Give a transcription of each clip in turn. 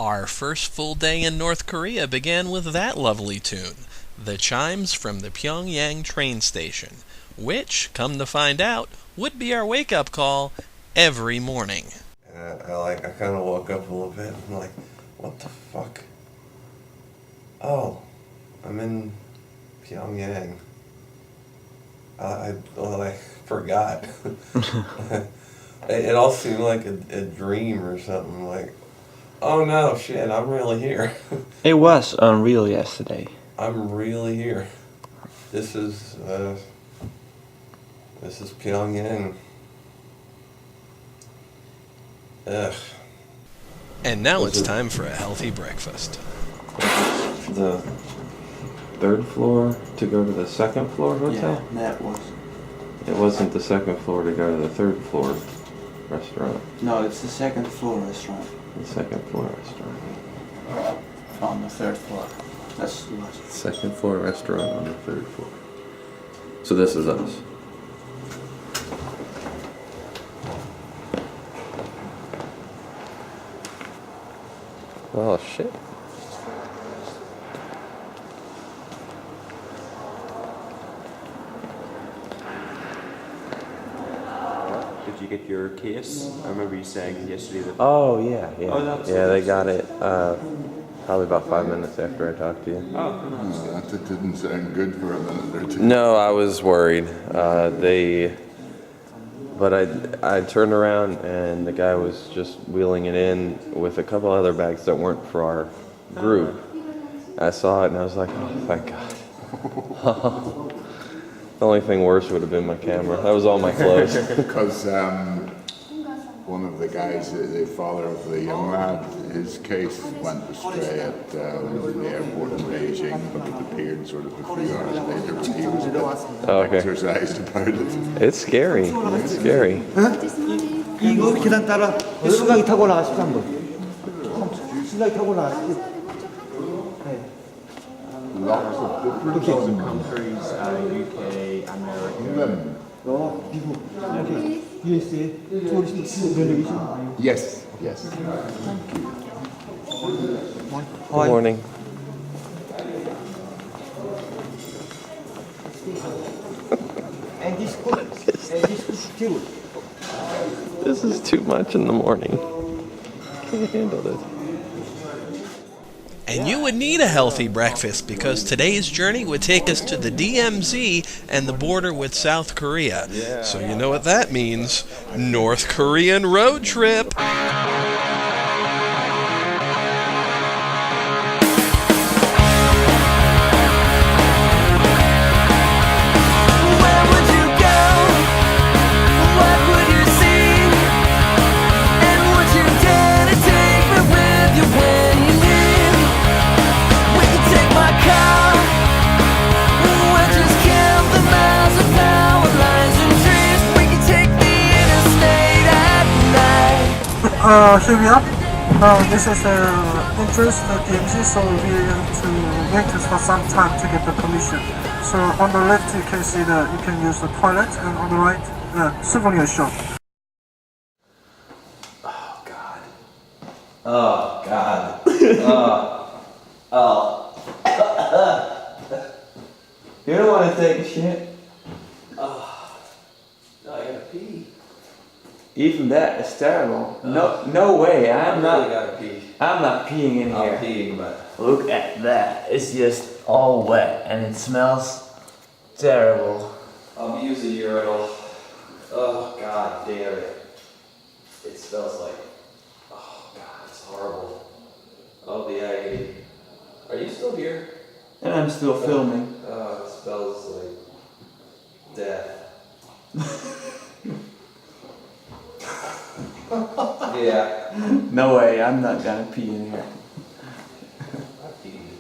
Our first full day in North Korea began with that lovely tune, the chimes from the Pyongyang train station, which, come to find out, would be our wake-up call every morning. I kind of woke up a little bit. I'm like, what the fuck? Oh, I'm in Pyongyang. I forgot. It all seemed like a dream or something. Like, oh no, shit, I'm really here. It was unreal yesterday. I'm really here. This is Pyongyang. Ugh. And now it's time for a healthy breakfast. The third floor to go to the second floor hotel? Yeah, that was. It wasn't the second floor to go to the third floor restaurant. No, it's the second floor restaurant. The second floor restaurant. On the third floor. That's the last. Second floor restaurant on the third floor. So this is us. Oh shit. Did you get your case? I remember you saying yesterday that... Oh yeah. Oh, They got it probably about 5 minutes after I talked to you. That didn't sound good for a minute or two. No, I was worried. But I turned around and the guy was just wheeling it in with a couple other bags that weren't for our group. I saw it and I was like, oh, thank God. The only thing worse would have been my camera. That was all my clothes. Because one of the guys, the father of the young lad, his case went astray at the airport in Beijing, but it appeared sort of a few hours later, but he was a bit exercised about it. It's scary. It's scary. 이거 계단 따라 수락이 타고 올라가시죠 한번. 수락이 타고 올라가시죠. Lots of different countries, UK, America... 미국, 이렇게 USA, 투어리스트 델레게이션. Yes. Good morning. And this too. This is too much in the morning. Can't handle this. And you would need a healthy breakfast because today's journey would take us to the DMZ and the border with South Korea. So you know what that means. North Korean road trip. Here we are. This is the entrance to the DMZ, so we have to wait for some time to get the permission. So on the left you can see you can use the toilet, and on the right, souvenir shop. Oh God. Oh God. Oh. You don't want to take a shit? Oh. No, I gotta pee. Even that is terrible. No way. I'm not peeing in here. I'm peeing, but look at that. It's just all wet and it smells terrible. I'll use a urinal. Oh God damn it. It smells like, oh God, it's horrible. Oh, the agony. Are you still here? And I'm still filming. Oh, it smells like death. Yeah. No way, I'm not gonna pee in here. I peed.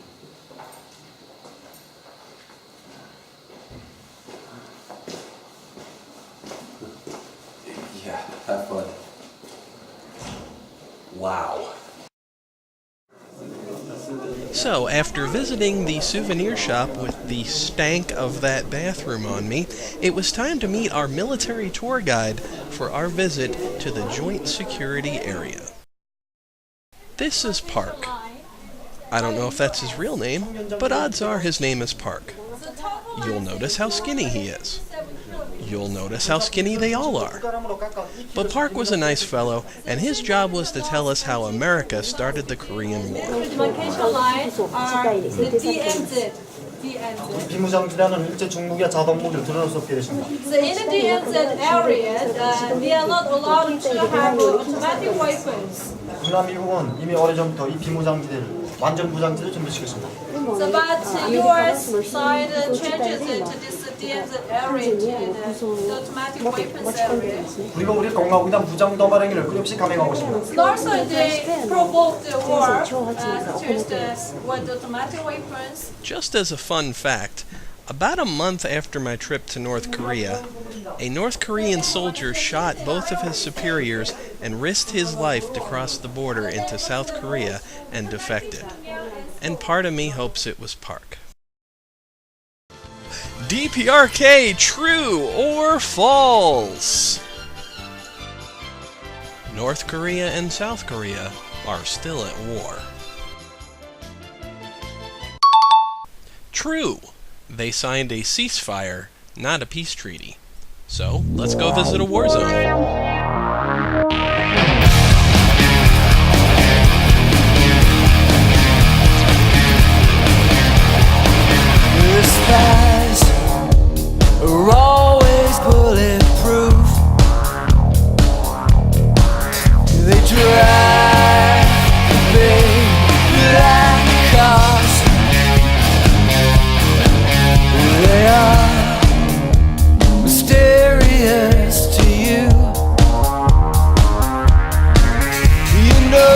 Yeah, have fun. Wow. So, after visiting the souvenir shop with the stank of that bathroom on me, it was time to meet our military tour guide for our visit to the Joint Security Area. This is Park. I don't know if that's his real name, but odds are his name is Park. You'll notice how skinny he is. You'll notice how skinny they all are. But Park was a nice fellow, and his job was to tell us how America started the Korean War. Demarcation lines are the DMZ. 비무장지대는 일제 중국의 자동무기를 드러낼 수 없게 되십니다. So in the DMZ area, we are not allowed to have automatic weapons. 그러나 미국은 이미 오래전부터 이 비무장지대를 완전 무장지대를 준비시켰습니다. So but US side changes into this DMZ area to the automatic weapons area. 그리고 우리 공화국이란 부장 도발 행위를 끊임없이 감행하고 있습니다. And also they provoked the war with the automatic weapons. Just as a fun fact, about a month after my trip to North Korea, a North Korean soldier shot both of his superiors and risked his life to cross the border into South Korea and defected. And part of me hopes it was Park. DPRK, true or false? North Korea and South Korea are still at war. True. They signed a ceasefire, not a peace treaty. So, let's go visit a war zone. Skies are always bulletproof. They drive the big black cars. They are mysterious to you. You know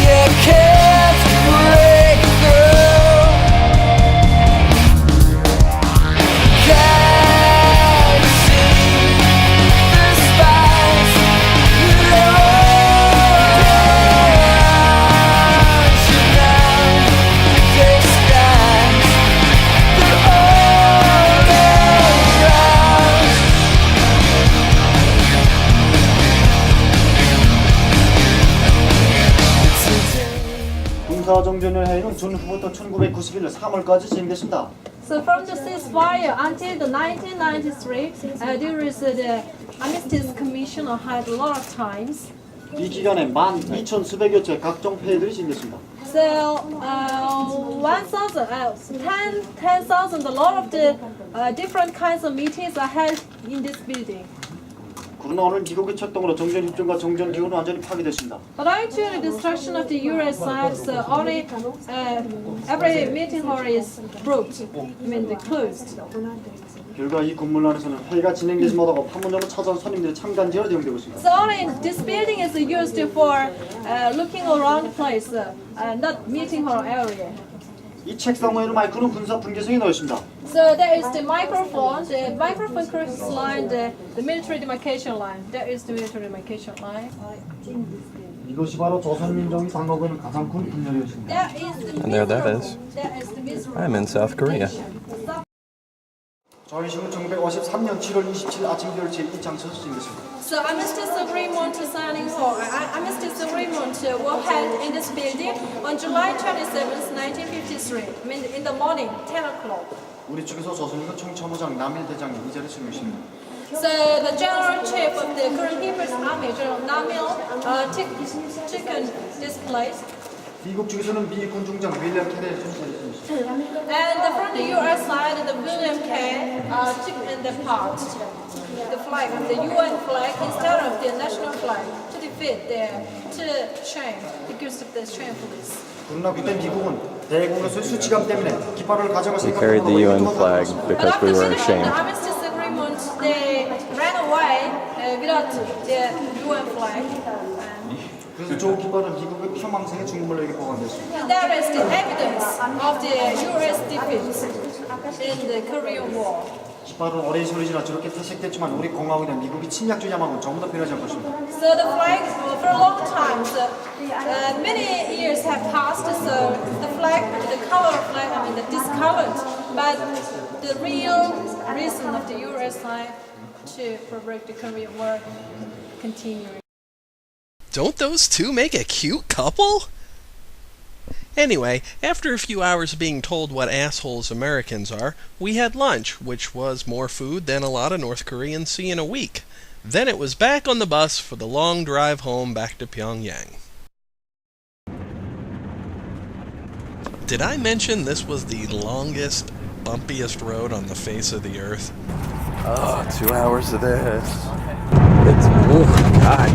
you can't break through. 군사정전의 회의는 전후부터 1991년 3월까지 진행됐습니다. So from the ceasefire until the 1993, there is the Armistice Commission had a lot of times. 이 기간에 12,000 수백여 채 각종 회의들이 진행됐습니다. So 10,000, a lot of the different kinds of meetings are held in this building. 그러나 오늘 미국의 출동으로 정전 협정과 정전 기구는 완전히 파괴됐습니다. But owing to the destruction of the US side, so only every meeting hall is broke, closed. 결과 이 건물 안에서는 회의가 진행되지 못하고 판문점을 찾아온 손님들의 참관지로 이용되고 있습니다. So only this building is used for looking around the place, not meeting hall area. 이 책상 위에는 마이크는 군사 분계성이 놓여 있습니다. So there is the microphone cross line, the military demarcation line. There is the military demarcation line. 이것이 바로 조선민족이 당하고 있는 가장 큰 분열이었습니다. And there that is. I'm in South Korea. 저희식은 1953년 7월 27일 아침 10시에 이 장소에서 진행됐습니다. So Armistice Agreement signing for Armistice Agreement were held in this building on July 27, 1953. In the morning, 10 o'clock. 우리 측에서 조선민국 총참모장 남일 대장이 이 자리에 설명했습니다. So the General Chief of the Korean People's Army, General Namil, took this place. 미국 측에서는 미 군중장 윌리엄 캐리를 선포했습니다. And from the U.S. side, the William K. Took in the part, the flag, the UN flag instead of the national flag to defeat to shame, because of the shame police. 그러나 그때 미국은 대공에서의 수치감 때문에 깃발을 가져가서 We carried the UN flag because we were The ashamed. Armistice Agreement, they ran away without the UN flag. 그래서 저 깃발은 미국의 폐망생의 중물에게 보관됐습니다. There is the evidence of the U.S. defeat in the Korean War. 깃발은 오랜 세월이 지나 저렇게 퇴색됐지만 우리 공화국이나 미국이 침략주의자만은 전부 다 변하지 않고 있습니다. So the flag, for a long time, so, many years have passed, so the flag, the color of flag, discolored. But the real reason of the U.S. side to provoke the Korean War continuing. Don't those two make a cute couple? Anyway, after a few hours being told what assholes Americans are, we had lunch, which was more food than a lot of North Koreans see in a week. Then it was back on the bus for the long drive home back to Pyongyang. Did I mention this was the longest, bumpiest road on the face of the earth? Oh, 2 hours of this. It's, oh, God.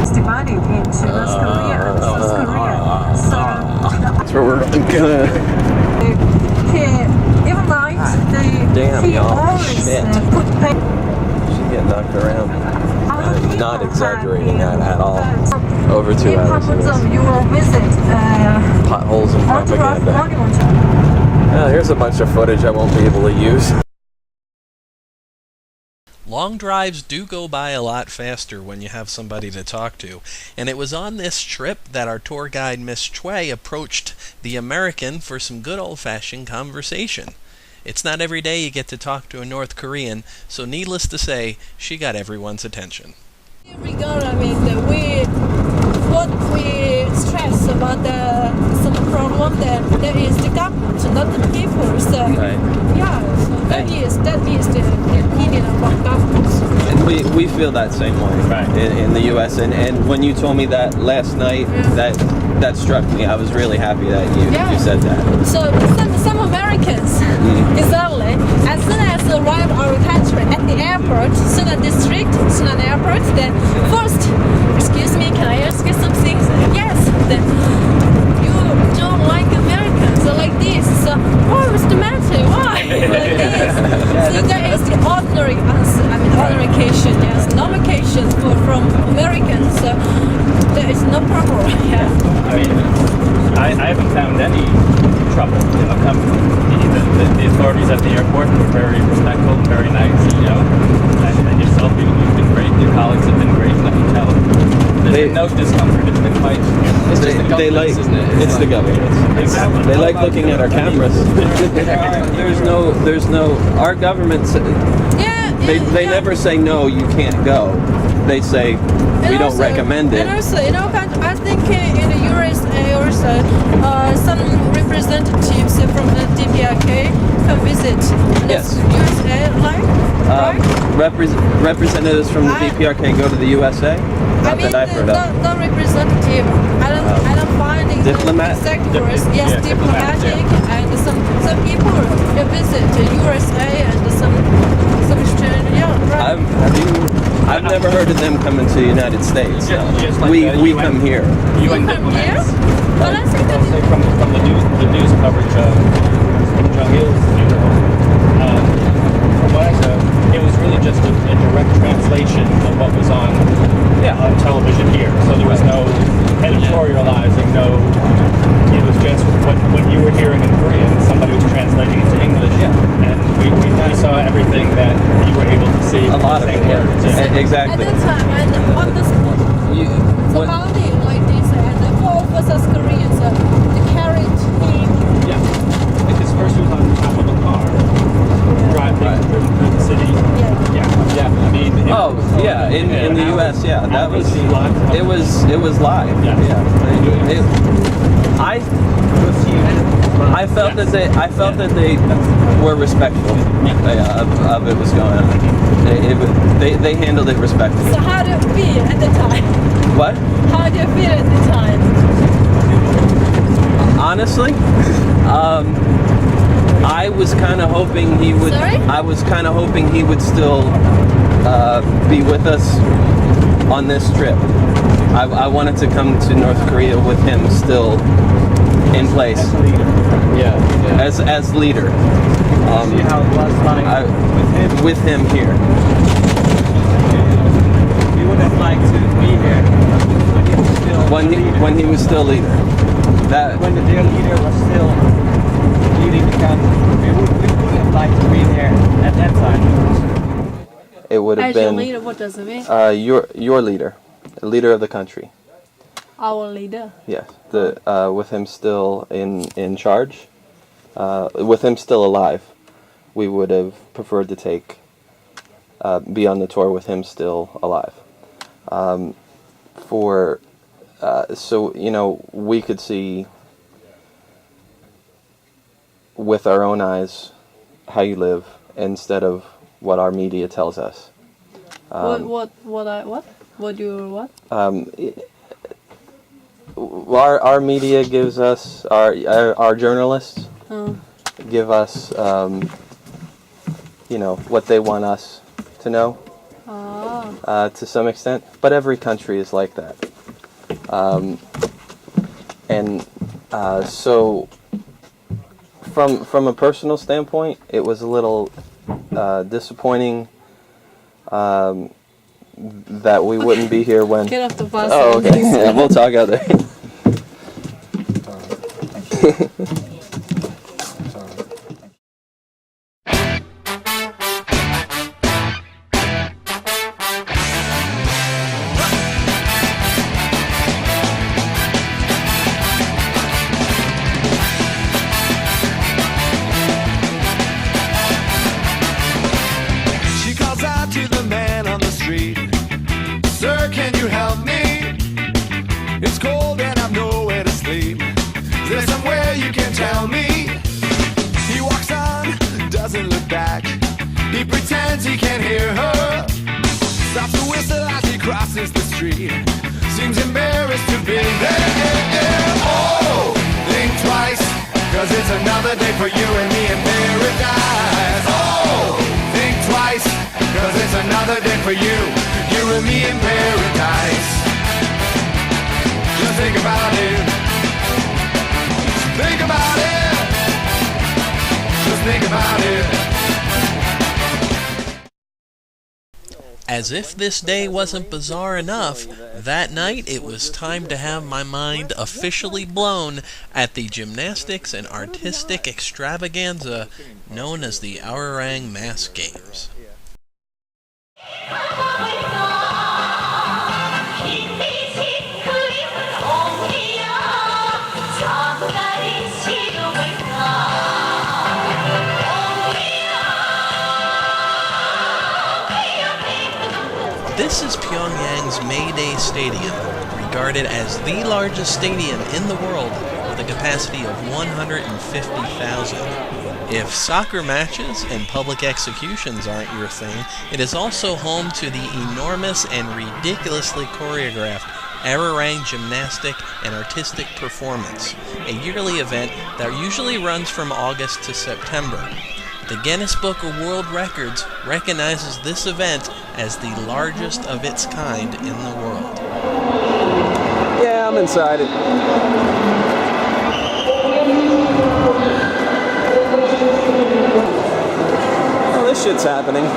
It's divided into North Korea and South Korea. So That's where we're gonna... even like Damn, he y'all. always Shit. put She get knocked around. I'm not exaggerating that at all. Over 2 in hours of Hamilton, this. you will visit Potholes and autograph propaganda. monument. Oh, here's a bunch of footage I won't be able to use. Long drives do go by a lot faster when you have somebody to talk to, and it was on this trip that our tour guide Miss Choi approached the American for some good old-fashioned conversation. It's not every day you get to talk to a North Korean, so needless to say, she got everyone's attention. What we stress about some problem that there is the government, not the people. So Right. yeah, so that is the opinion about government. And we feel that same way in the U.S. And when you told me that last night, that struck me. I was really happy that you said that. So some Americans, exactly, as soon as they arrive our country at the airport, Sunan district, Sunan airport, then first, excuse me, can I ask you something? Yes, then you don't like Americans like this. So what is the matter? Why like this? So there is the ordinary answer. I mean, ordinary occasion. Yes, no occasion from Americans. So there is no problem. Yeah. I mean, I haven't found any trouble. You know, the authorities at the airport were very respectful, very nice. You know, and yourself, you've been great. Your colleagues have been great in the hotel. There's been no discomfort. It's been quite. It's just the They like, isn't it? it's the government. Exactly. They like looking at our cameras. There's no, our government, they never say no, you can't go. They say, we don't recommend it. And also, you know, I think in the USA also, some representatives from the DPRK can visit Yes. USA, right? Representatives from the DPRK go to the USA? Not that I've heard of. The representative, I don't find the Diplomat? exact words. Yes, Yeah, diplomatic, and some people visit the USA and some exchange. Yeah, right. I've never heard of them coming to the United States. Just like we UN come here. UN come diplomats. here? Well, I think I'll say from the news coverage of Kim Jong-il's funeral. From what I saw, it was really just a direct translation of what was on television here. So there was no editorializing, no. It was just what you were hearing in Korean, somebody was translating it to English. And we saw everything that you were able to see. A lot of it, exactly. At that time, and on the spot, somebody like this, and the four of us as Koreans, they carried him. Yeah. Because first he was on top of a car, driving through the city. Yeah. I mean. In the U.S. That was live. it was live. I felt that they were respectful of it was going on. They handled it respectfully. So how do you feel at the time? What? How do you feel at the time? Honestly, I was kind of hoping he would. Sorry? I was kind of hoping he would still be with us on this trip. I wanted to come to North Korea with him still in place. As leader. Yeah. As leader. See how it was like with him here. We would have liked to be here When he was still leader. That when the dear leader was still leading the country. We would have liked to be there at that time. it would have As your been leader, what does it mean? your leader, the leader of the country. Our leader. Yes, with him still in charge, with him still alive, we would have preferred to be on the tour with him still alive. So we could see with our own eyes how you live instead of what our media tells us. What? Our media gives us, our journalists give us, what they want us to know, to some extent. But every country is like that. So from a personal standpoint, it was a little disappointing that we wouldn't be here when... Get off the bus. Oh, okay. Yeah, we'll talk out there. She calls out to the man on the street. Sir, can you help me? It's cold and I've nowhere to sleep. Is there somewhere you can tell me? He walks on, doesn't look back. He pretends he can't hear her. Stops to whistle as he crosses the street. Seems embarrassed to be there. Oh, think twice, 'cause it's another day for you and me in paradise. Oh, think twice, 'cause it's another day for you and me in paradise. Just think about it. Think about it. Just think about it. As if this day wasn't bizarre enough, that night it was time to have my mind officially blown at the gymnastics and artistic extravaganza known as the Arirang Mass Games. This is Pyongyang's May Day Stadium, regarded as the largest stadium in the world with a capacity of 150,000. If soccer matches and public executions aren't your thing, it is also home to the enormous and ridiculously choreographed Arirang Gymnastic and Artistic Performance, a yearly event that usually runs from August to September. The Guinness Book of World Records recognizes this event as the largest of its kind in the world. Yeah, I'm inside it. Oh, this shit's happening.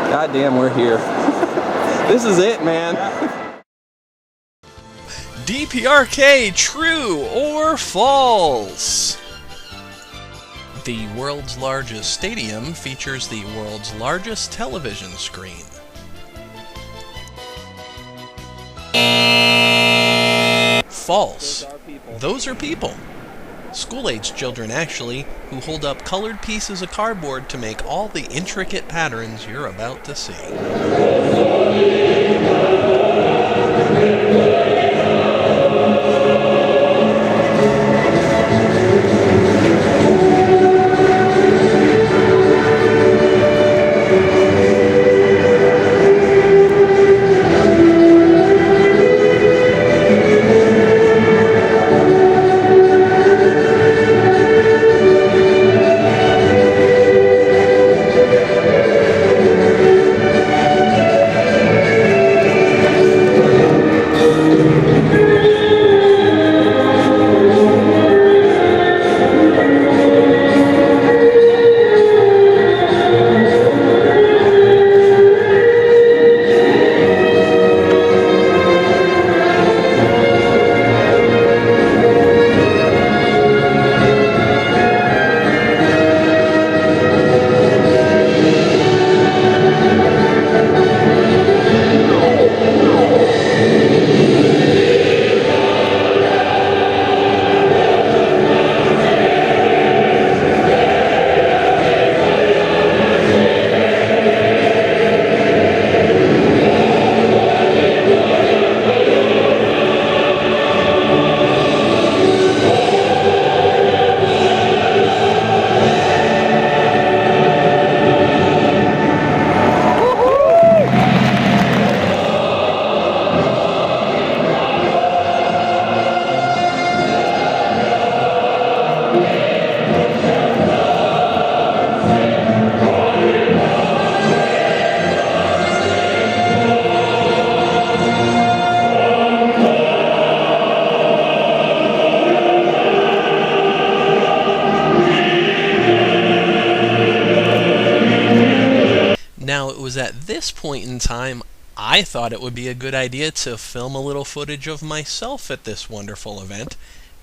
God damn, we're here. This is it, man. DPRK, true or false? The world's largest stadium features the world's largest television screen. False. Those are people. School-age children, actually, who hold up colored pieces of cardboard to make all the intricate patterns you're about to see. this point in time, I thought it would be a good idea to film a little footage of myself at this wonderful event,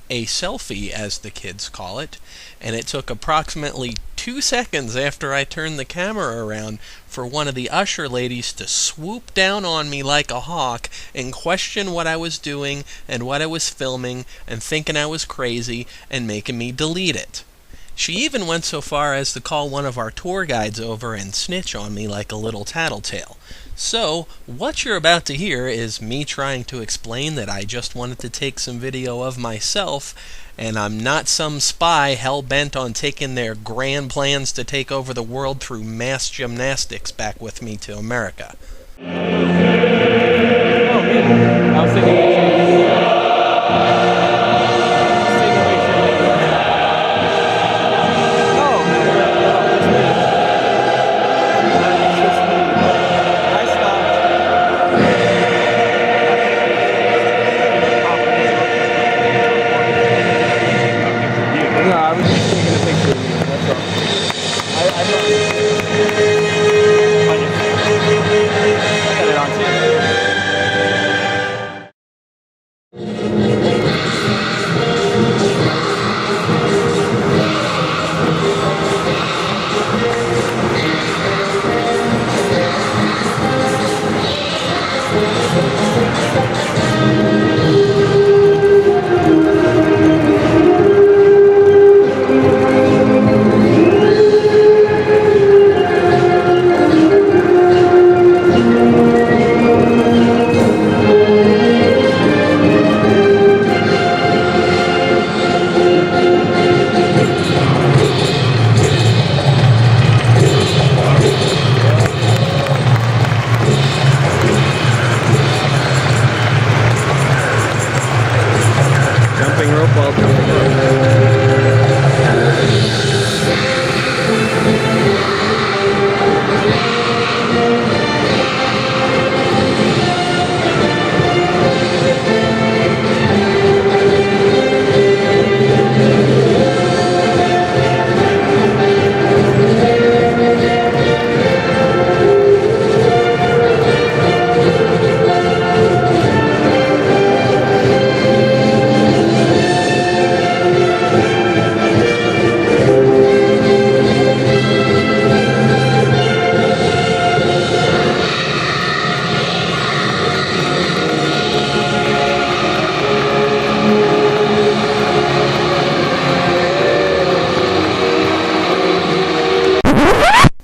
a selfie as the kids call it, and it took approximately 2 seconds after I turned the camera around for one of the usher ladies to swoop down on me like a hawk and question what I was doing and what I was filming and thinking I was crazy and making me delete it. She even went so far as to call one of our tour guides over and snitch on me like a little tattletale. So, what you're about to hear is me trying to explain that I just wanted to take some video of myself, and I'm not some spy hell-bent on taking their grand plans to take over the world through mass gymnastics back with me to America. Oh, man. I was thinking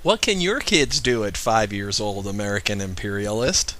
What can your kids do at 5 years old, American imperialist?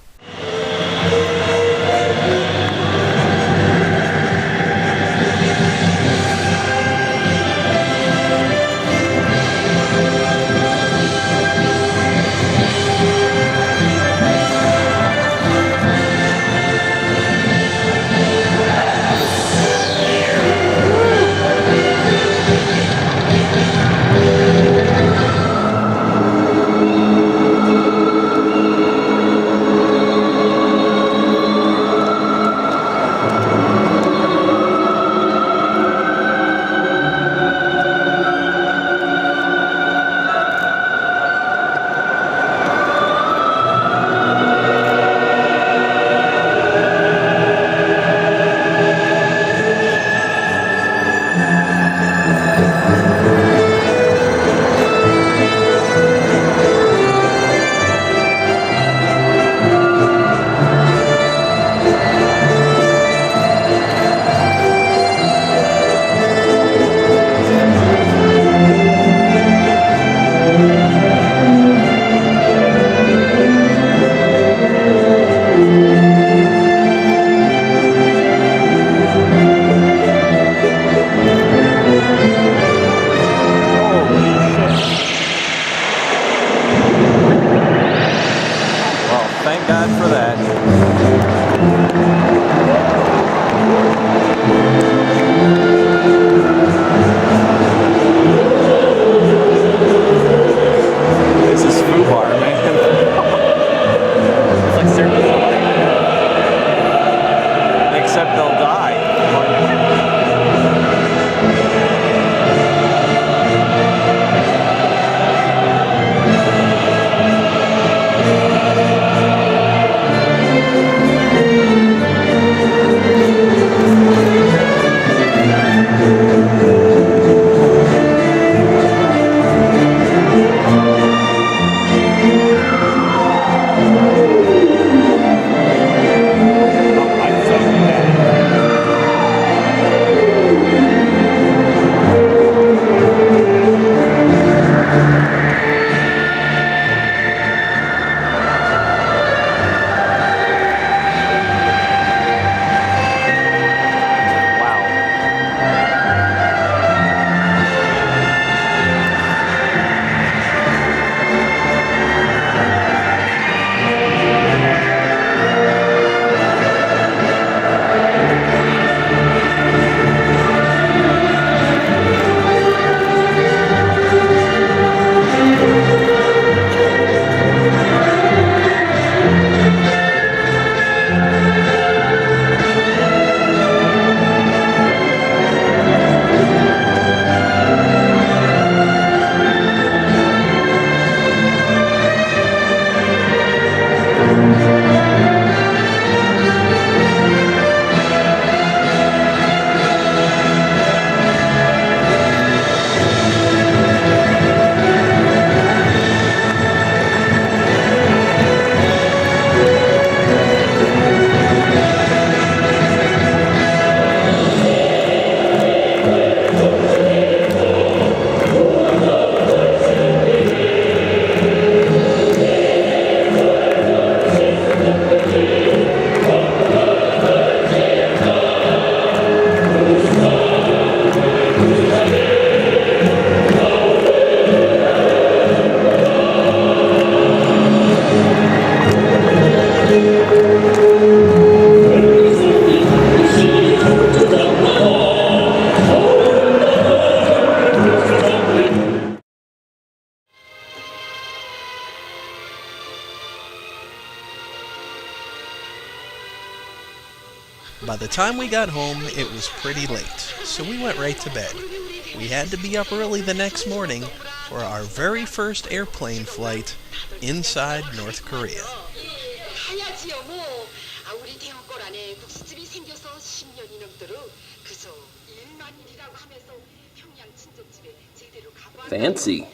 By the time we got home, it was pretty late, so we went right to bed. We had to be up early the next morning for our very first airplane flight inside North Korea. Fancy.